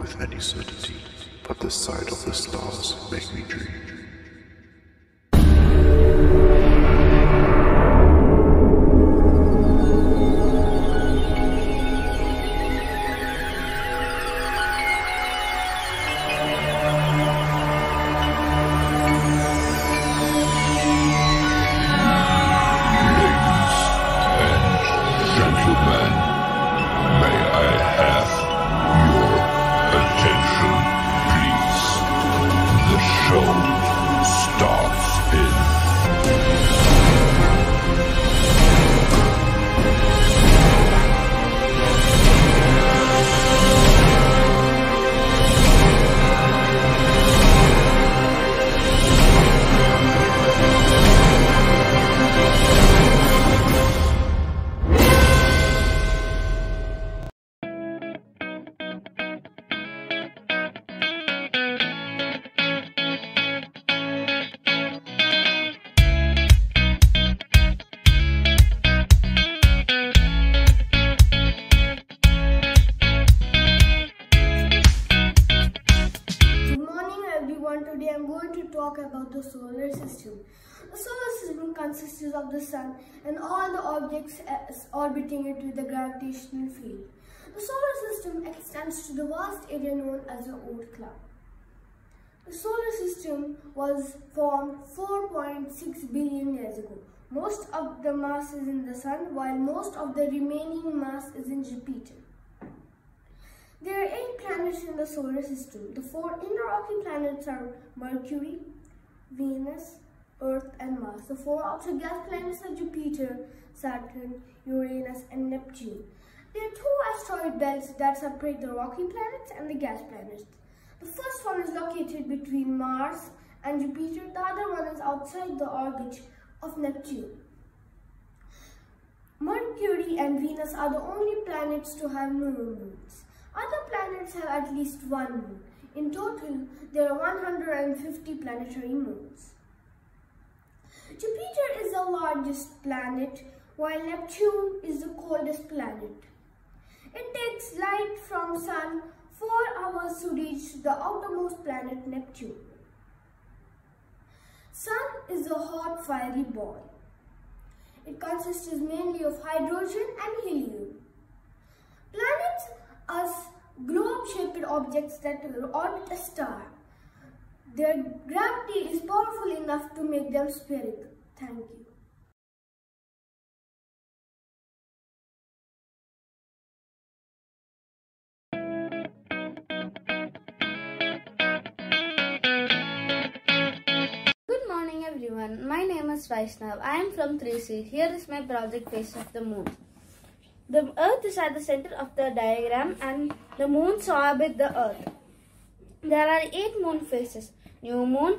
with any certainty, but the sight of the stars make me dream. Today I am going to talk about the solar system. The solar system consists of the sun and all the objects orbiting it with a gravitational field. The solar system extends to the vast area known as the Oort cloud. The solar system was formed 4.6 billion years ago. Most of the mass is in the sun, while most of the remaining mass is in Jupiter. There are 8 planets in the solar system. The 4 inner rocky planets are Mercury, Venus, Earth and Mars. The 4 outer gas planets are Jupiter, Saturn, Uranus and Neptune. There are 2 asteroid belts that separate the rocky planets and the gas planets. The first one is located between Mars and Jupiter. The other one is outside the orbit of Neptune. Mercury and Venus are the only planets to have no moons. Other planets have at least one moon. In total, there are 150 planetary moons. Jupiter is the largest planet, while Neptune is the coldest planet. It takes light from Sun 4 hours to reach the outermost planet Neptune. Sun is a hot, fiery ball. It consists mainly of hydrogen and helium. Planets are globe-shaped objects that orbit a star. Their gravity is powerful enough to make them spherical. Thank you. Good morning everyone. My name is Vaishnav. I am from 3C. Here is my project Face of the Moon. The Earth is at the center of the diagram and the moons orbit the Earth. There are 8 moon phases: new moon,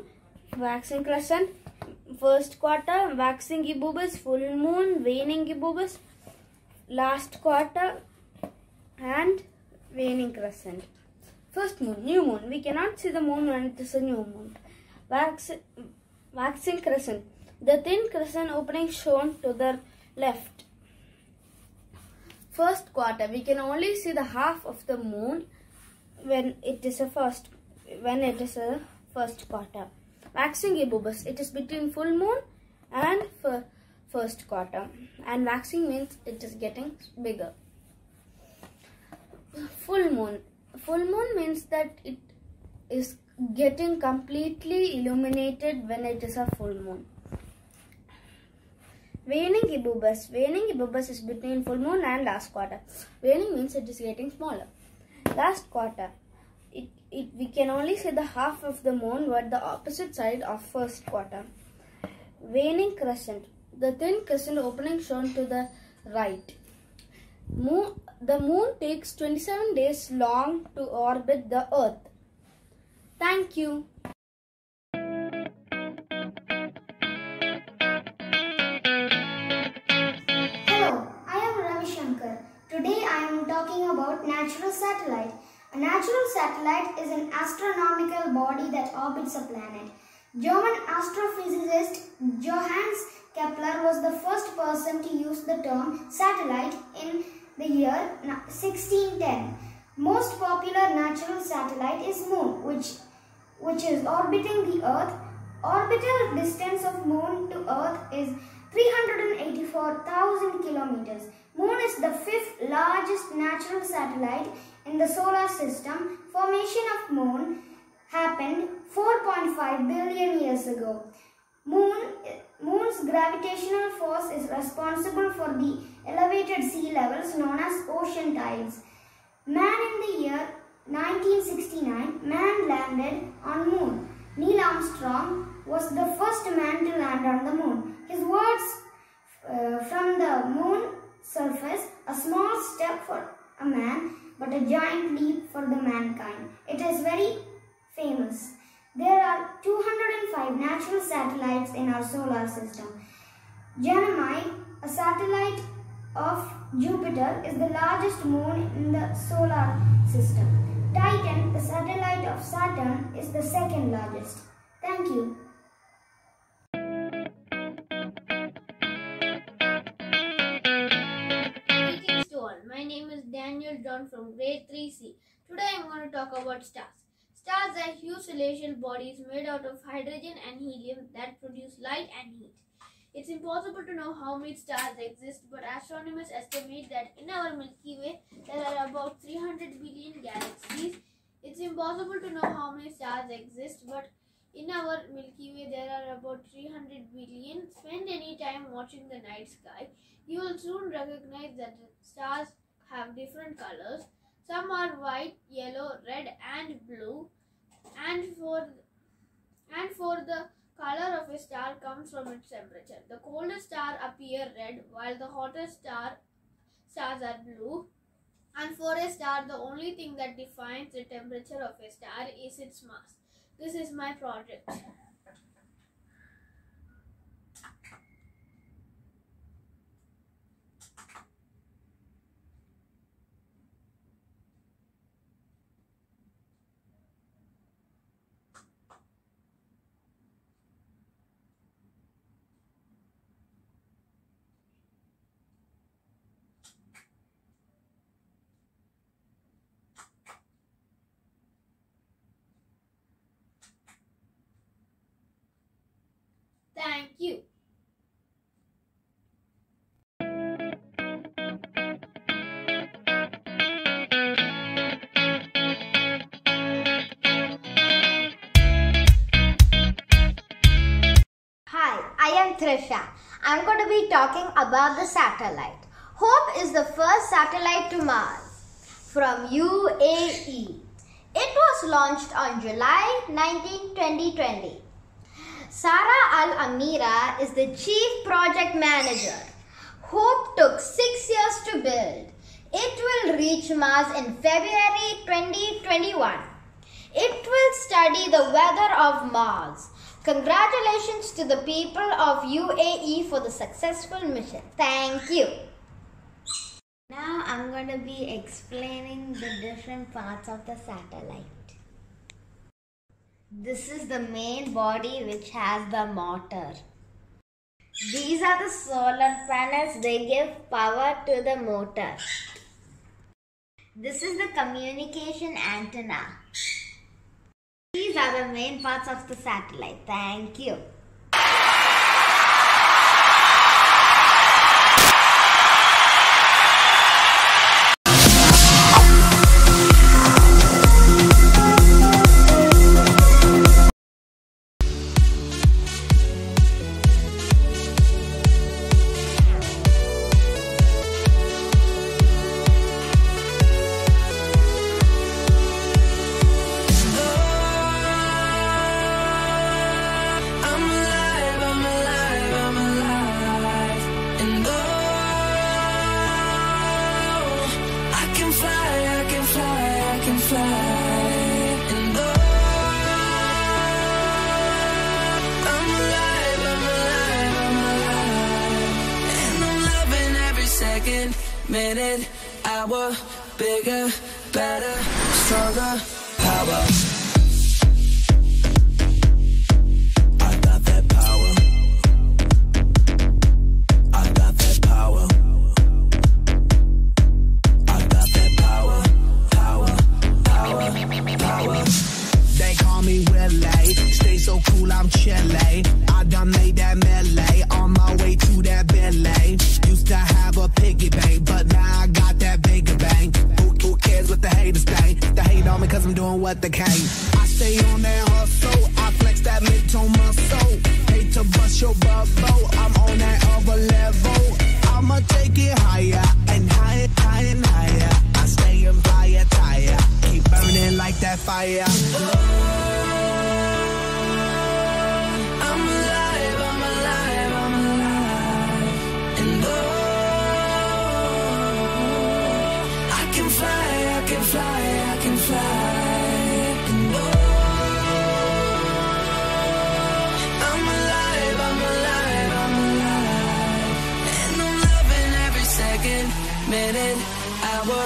waxing crescent, first quarter, waxing gibbous, full moon, waning gibbous, last quarter and waning crescent. First moon, new moon. We cannot see the moon when it is a new moon. Waxing crescent. The thin crescent opening shown to the left. First quarter, we can only see the half of the moon when it is a first quarter. Waxing gibbous, it is between full moon and first quarter, and waxing means it is getting bigger. Full moon means that it is getting completely illuminated when it is a full moon. Waning gibbous is between full moon and last quarter. Waning means it is getting smaller. Last quarter, we can only see the half of the moon at the opposite side of first quarter. Waning crescent, the thin crescent opening shown to the right. The moon takes 27 days long to orbit the Earth. Thank you. Today I am talking about natural satellite. A natural satellite is an astronomical body that orbits a planet. German astrophysicist Johannes Kepler was the first person to use the term satellite in the year 1610. Most popular natural satellite is Moon, which is orbiting the Earth. Orbital distance of Moon to Earth is 384,000 kilometers. Moon is the fifth largest natural satellite in the solar system. Formation of Moon happened 4.5 billion years ago. Moon's gravitational force is responsible for the elevated sea levels known as ocean tides. Man in the year 1969, man landed on Moon. Neil Armstrong was the first man to land on the Moon. His words from the Moon surface, a small step for a man, but a giant leap for the mankind. It is very famous. There are 205 natural satellites in our solar system. Ganymede, a satellite of Jupiter, is the largest moon in the solar system. Titan, the satellite of Saturn, is the second largest. Thank you. Greetings to all. My name is Daniel John from grade 3C. Today I am going to talk about stars. Stars are huge celestial bodies made out of hydrogen and helium that produce light and heat. It's impossible to know how many stars exist, but astronomers estimate that in our Milky Way there are about 300 billion galaxies. It's impossible to know how many stars exist, but in our Milky Way there are about 300 billion. Spend any time watching the night sky. You will soon recognize that the stars have different colors. Some are white, yellow, red and blue. And for the color of a star comes from its temperature. The coldest stars appear red, while the hottest stars are blue. And for a star, the only thing that defines the temperature of a star is its mass. This is my project. Thank you. Hi, I am Trisha. I'm going to be talking about the satellite. Hope is the first satellite to Mars from UAE. It was launched on July 19, 2020. Sara Al-Amira is the Chief Project Manager. Hope took 6 years to build. It will reach Mars in February 2021. It will study the weather of Mars. Congratulations to the people of UAE for the successful mission. Thank you. Now I'm going to be explaining the different parts of the satellite. This is the main body which has the motor. These are the solar panels. They give power to the motor. This is the communication antenna. These are the main parts of the satellite. Thank you. Minute, hour, bigger, better, stronger, power. I got that power. I got that power. I got that power, power. cool, I'm chilly. I done made that melee on my way to that Bentley. Used to have a piggy bank, but now I got that bigger bank. Who cares what the haters think? They hate on me cause I'm doing what they can. I stay on that hustle, I flex that mid-tone muscle. Hate to bust your bubble, I'm on that other level. I'ma take it higher and higher, higher and higher. I stay in fire tire, keep burning like that fire. I'm alive, I'm alive, I'm alive. And I can fly, I can fly, I can fly. And I'm alive, I'm alive, I'm alive. And I'm loving every second, minute, hour,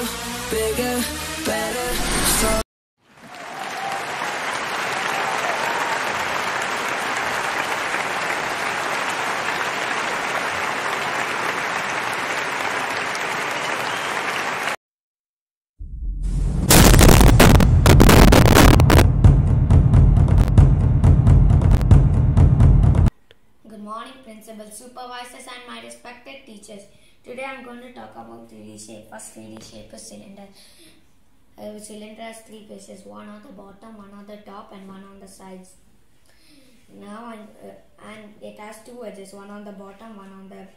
bigger, better, stronger. Good morning, principal, supervisors and my respected teachers. Today I am going to talk about 3D shape. First 3D shape is cylinder. A cylinder has three faces, one on the bottom, one on the top and one on the sides. Now and it has two edges, one on the bottom, one on the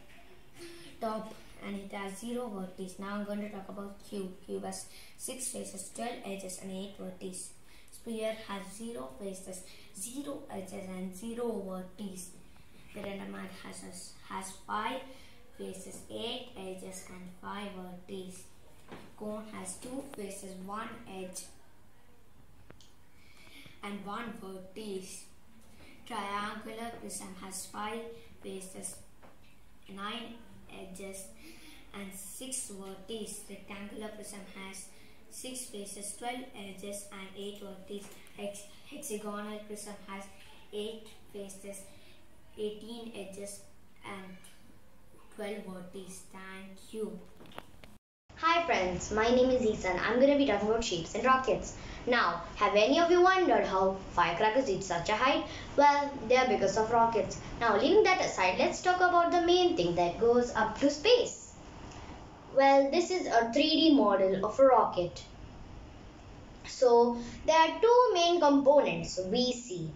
top, and it has 0 vertices. Now I am going to talk about cube. Cube has 6 faces, 12 edges and 8 vertices. Sphere has 0 faces, 0 edges and 0 vertices. Pyramid has 5 faces, 8 edges and 5 vertices. Cone has 2 faces, 1 edge and 1 vertex. Triangular prism has 5 faces, 9 edges and 6 vertices. Rectangular prism has 6 faces, 12 edges and 8 vertices. Hexagonal prism has 8 faces, 18 edges and 12 vertices. Thank you. Hi friends, my name is Ethan. I'm going to be talking about shapes and rockets. Now, have any of you wondered how firecrackers reach such a height? Well, they are because of rockets. Now, leaving that aside, let's talk about the main thing that goes up to space. Well, this is a 3D model of a rocket. So, there are two main components we see.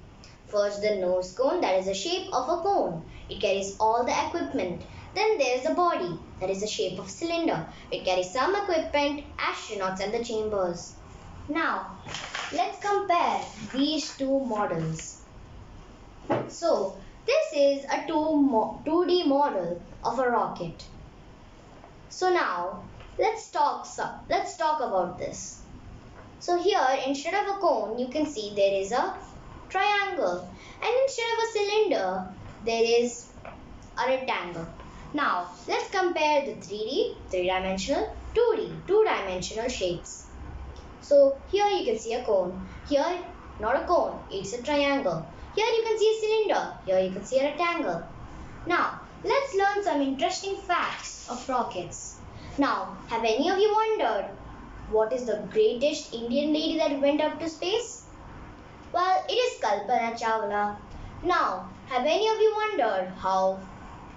First, the nose cone, that is the shape of a cone. It carries all the equipment. Then there is a body, that is the shape of cylinder. It carries some equipment, astronauts and the chambers. Now, let's compare these two models. So, this is a 2D model of a rocket. So now, let's talk about this. So here, instead of a cone, you can see there is a triangle, and instead of a cylinder there is a rectangle. Now let's compare the 3D, 3-dimensional, 2D, 2-dimensional shapes. So here you can see a cone, here not a cone, it's a triangle. Here you can see a cylinder, here you can see a rectangle. Now let's learn some interesting facts of rockets. Now, have any of you wondered what is the greatest Indian lady that went up to space? Well, it is Kalpana Chawla. Now, have any of you wondered how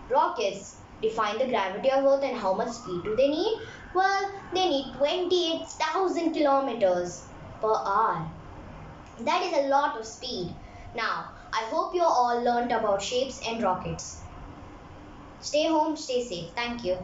rockets define the gravity of Earth and how much speed do they need? Well, they need 28,000 kilometers per hour. That is a lot of speed. Now, I hope you all learnt about shapes and rockets. Stay home, stay safe. Thank you.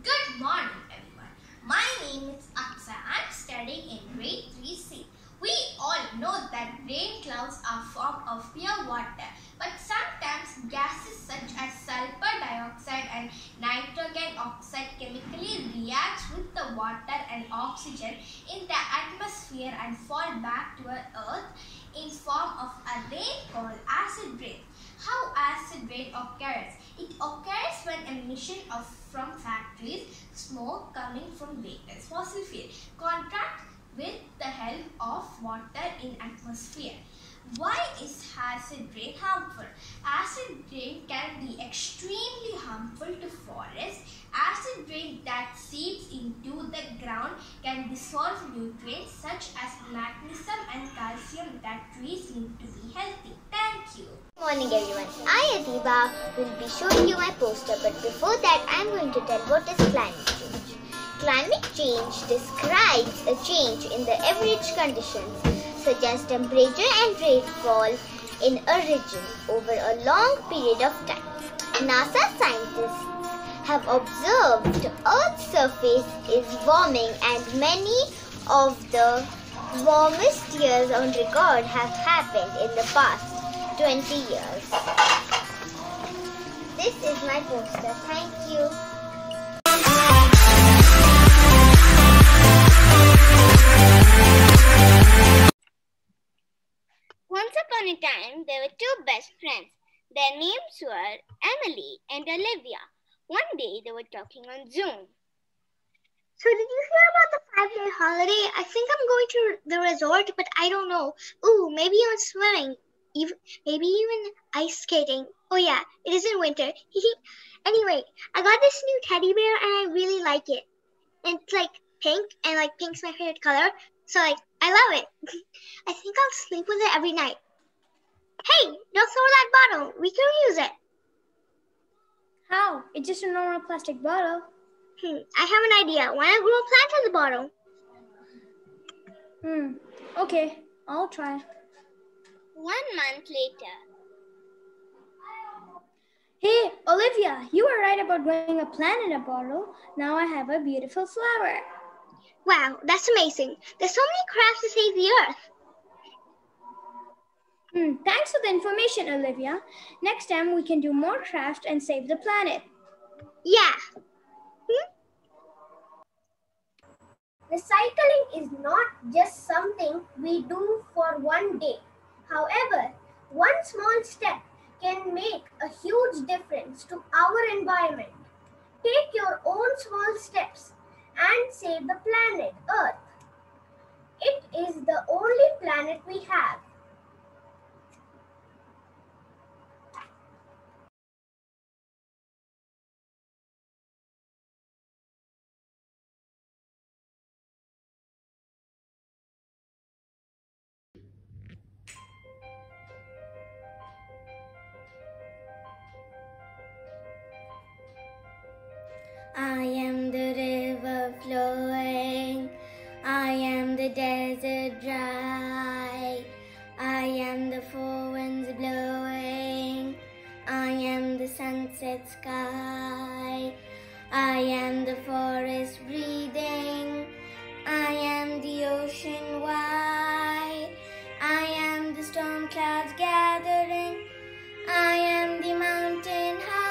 Good morning, everyone. My name is Aksa. I'm studying in grade 3C. We all know that rain clouds are formed of pure water, but sometimes gases such as sulfur dioxide and nitrogen oxide chemically react with the water and oxygen in the atmosphere and fall back to Earth in form of a rain called acid rain. How acid rain occurs? It occurs when emission from factories, smoke coming from vehicles, fossil fuel, with the help of water in atmosphere. Why is acid rain harmful? Acid rain can be extremely harmful to forests. Acid rain that seeps into the ground can dissolve nutrients such as magnesium and calcium that trees need to be healthy. Thank you. Good morning everyone. I, Adiba, will be showing you my poster, but before that I am going to tell what is climate change. Climate change describes a change in the average conditions such as temperature and rainfall in a region over a long period of time. NASA scientists have observed Earth's surface is warming and many of the warmest years on record have happened in the past 20 years. This is my poster. Thank you. Once upon a time, there were two best friends. Their names were Emily and Olivia. One day, they were talking on Zoom. So did you hear about the 5-day holiday? I think I'm going to the resort, but I don't know. Ooh, maybe I'm swimming. Maybe even ice skating. Oh yeah, it is in winter. Anyway, I got this new teddy bear and I really like it. And it's like pink, and like pink's my favorite color. So like, I love it. I think I'll sleep with it every night. Hey, don't throw that bottle. We can use it. How? It's just a normal plastic bottle. I have an idea. Why not grow a plant in the bottle? Okay, I'll try. 1 month later. Hey, Olivia, you were right about growing a plant in a bottle. Now I have a beautiful flower. Wow, that's amazing. There's so many crafts to save the earth. Thanks for the information, Olivia. Next time we can do more craft and save the planet. Yeah. Recycling is not just something we do for one day. However, one small step can make a huge difference to our environment. Take your own small steps and save the planet Earth. It is the only planet we have. I am the river flowing, I am the desert dry, I am the four winds blowing, I am the sunset sky, I am the forest breathing, I am the ocean wide, I am the storm clouds gathering, I am the mountain high.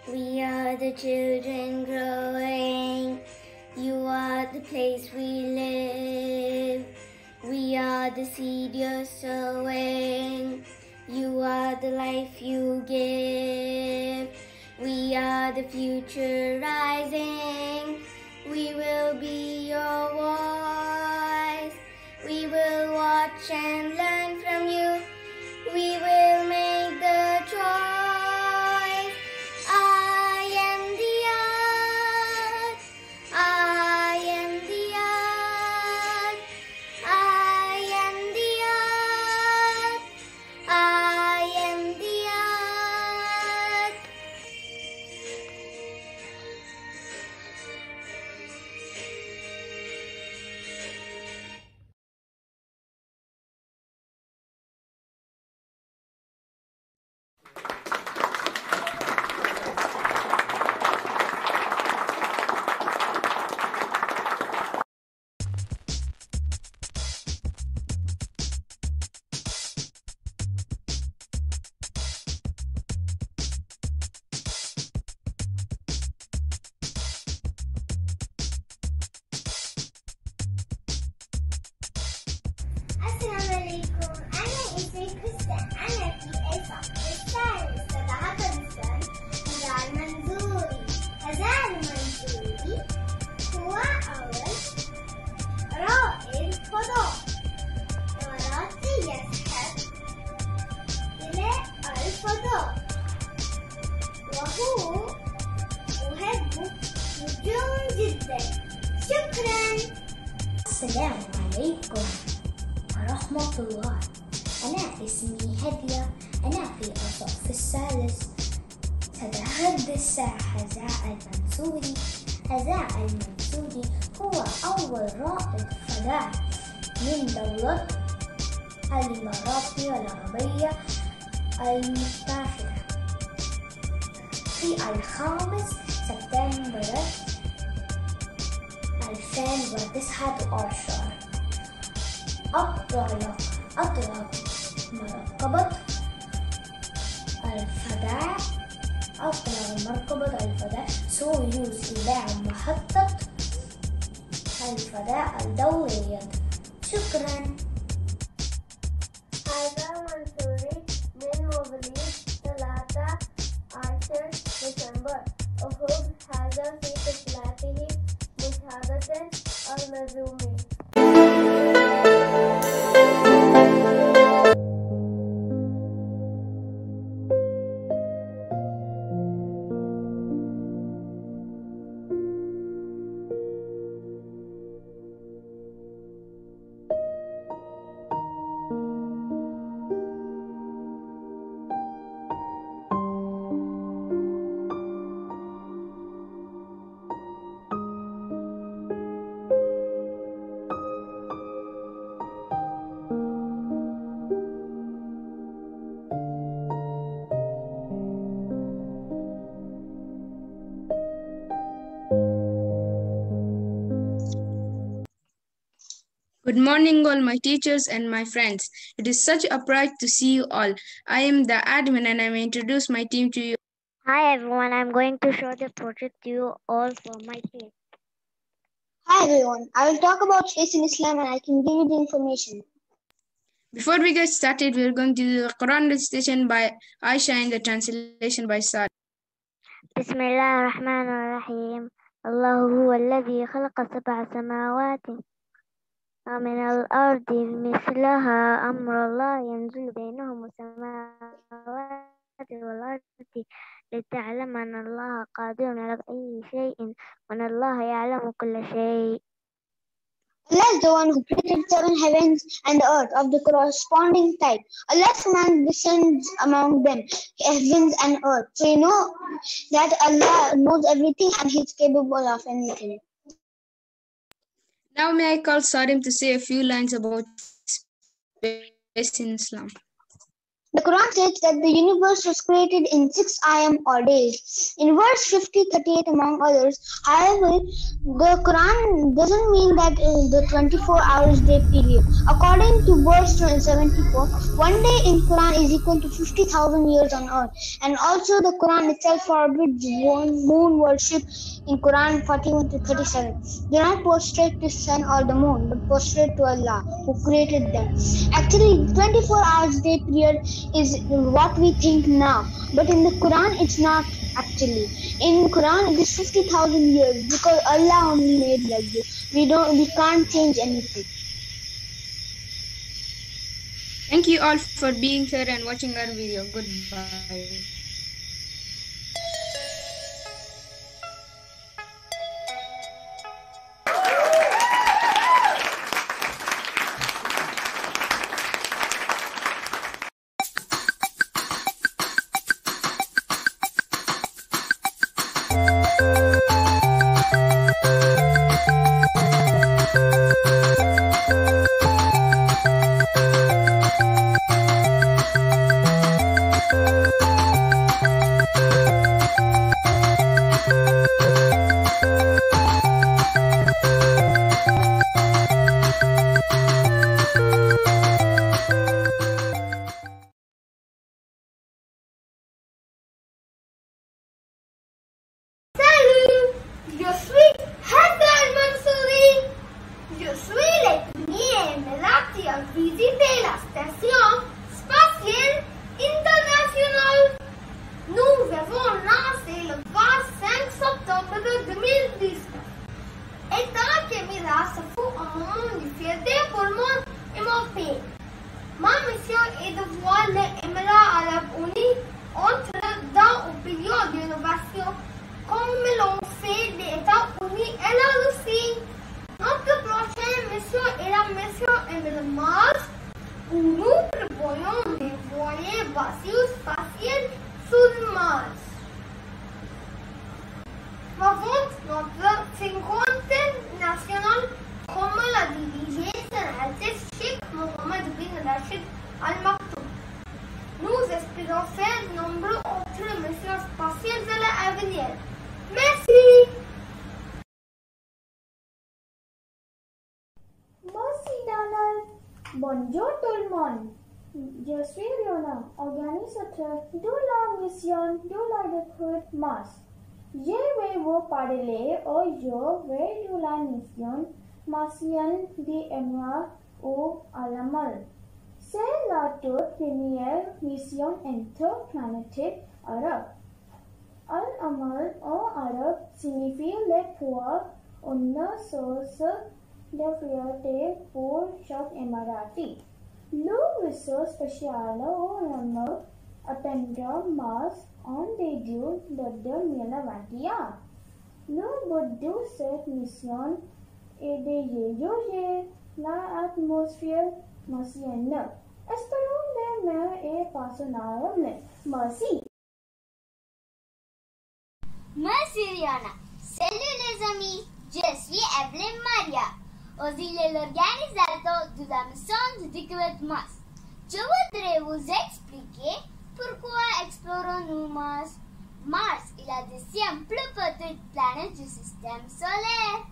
We are the children growing, you are the place we live. We are the seed you're sowing, you are the life you give. We are the future rising, we will be your voice. We will watch and learn from you, we will make the choice. السلام عليكم ورحمة الله. أنا اسمي هدية. أنا في الصف الثالث. سأتحدث هزاء المنصوري. هزاء المنصوري هو أول رائد فضاء من دولة الإمارات العربية المتحدة. في 5 سبتمبر 2019 أطلق مركبة الفضاء سويوز إلى محطة الفضاء الدولية. شكرا. هذا منصوري من مواليد 13 ديسمبر. أخذ هذا في طفولته مشاهدة المزومي. Good morning, all my teachers and my friends. It is such a pride to see you all. I am the admin and I will introduce my team to you. Hi everyone, I'm going to show the project to you all from my team. Hi everyone, I will talk about space in Islam and I can give you the information. Before we get started, we are going to do the Quran recitation by Aisha and the translation by Saad. بسم الله الرحمن الرحيم. الله هو الذي خلق 7 سماوات ومن الأرض مثلها أمر الله ينزل بينهم السماوات والأرض لتعلم أن الله قادر على أي شيء وأن الله يعلم كل شيء. Allah is the one who created 7 heavens and the earth of the corresponding type. Allah's command descends among them, heavens and earth. So you know that Allah knows everything and He is capable of anything. Now may I call Sarim to say a few lines about space in Islam. The Quran states that the universe was created in 6 ayam or days. In verse 50-38 among others, however, the Quran doesn't mean that the 24 hours day period. According to verse 74, one day in Quran is equal to 50,000 years on earth. And also the Quran itself forbids moon worship in Quran 41-37. Do not prostrate to sun or the moon, but prostrate to Allah who created them. Actually, 24 hours day period is what we think now, but in the Quran it's not actually. In Quran it is 50,000 years because Allah only made like this. We can't change anything. Thank you all for being here and watching our video. Goodbye. visiter la station spatiale internationale. Nous avons lancé le 25 septembre 2019. Étant que Mira se fout un moment de fierté pour moi et mon pays. Ma mission est de voir les Émirats arabes unis entrer dans une période d'innovation comme l'ont fait les États-Unis et la Russie. Notre prochaine mission Mars, guru propone voler vacíos espacial sur Mars. Vamos notre 50 nacional como la dirige el Sheikh Mohammed bin Rashid Al Maktoum. Nous espérons faire nombreux autres missions spatiales de l'avenir. Merci! Merci Donald. Bonjour tout le monde. Je suis Riona, organisateur de la mission de la découverte Mars. Je vais vous parler aujourd'hui de la mission martienne d'Emma ou Alamal. C'est la toute première mission interplanétaire arabe. Al-Amal en arabe signifie l'espoir, une source de fierté pour chaque Émirati. Le vaisseau spatial Al-Amal atteindra Mars en début de 2021. Le but de cette mission est de juger l'atmosphère martienne. Espérons les meilleurs et passionnels. Merci. Merci Rihanna. Salut les amis, je suis Evelyn Maria, auxiliaire l'organisateur de la mission de découverte Mars. Je voudrais vous expliquer pourquoi explorons-nous Mars. Mars est la deuxième plus petite planète du système solaire.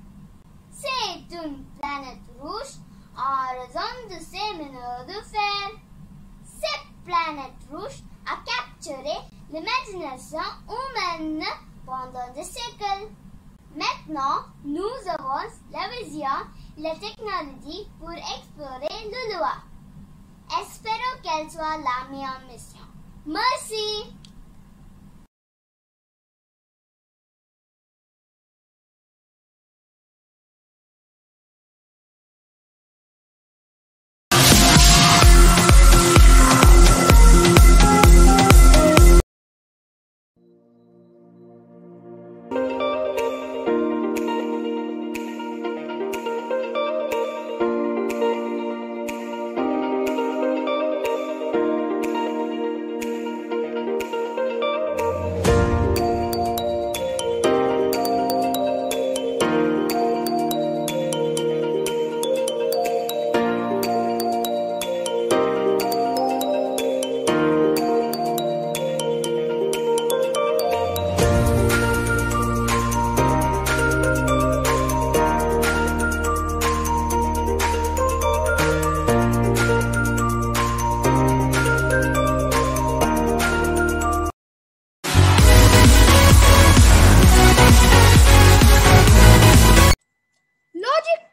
C'est une planète rouge en raison de ses minerais de fer. Cette planète rouge a capturé l'imagination humaine pendant des siècles. Maintenant, nous avons la vision et la technologie pour explorer le loi. Espérons qu'elle soit la meilleure mission. Merci!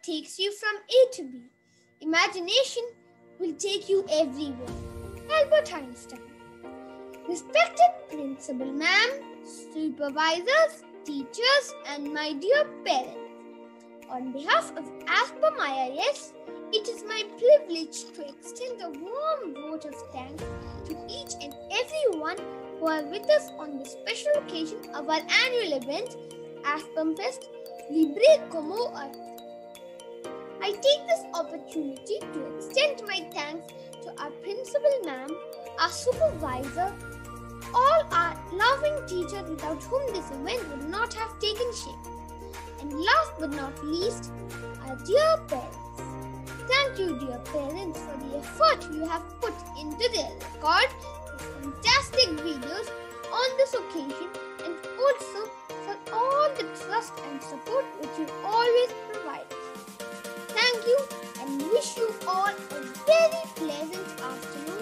Takes you from A to B. Imagination will take you everywhere. Albert Einstein. Respected Principal Ma'am, supervisors, teachers, and my dear parents. On behalf of ASPAM IIS, it is my privilege to extend a warm vote of thanks to each and everyone who are with us on this special occasion of our annual event, ASPAM Fest, Libre como Arte. I take this opportunity to extend my thanks to our principal ma'am, our supervisor, all our loving teachers without whom this event would not have taken shape. And last but not least, our dear parents. Thank you, dear parents, for the effort you have put into their record these fantastic videos on this occasion, and also for all the trust and support which you always provide. Thank you and wish you all a very pleasant afternoon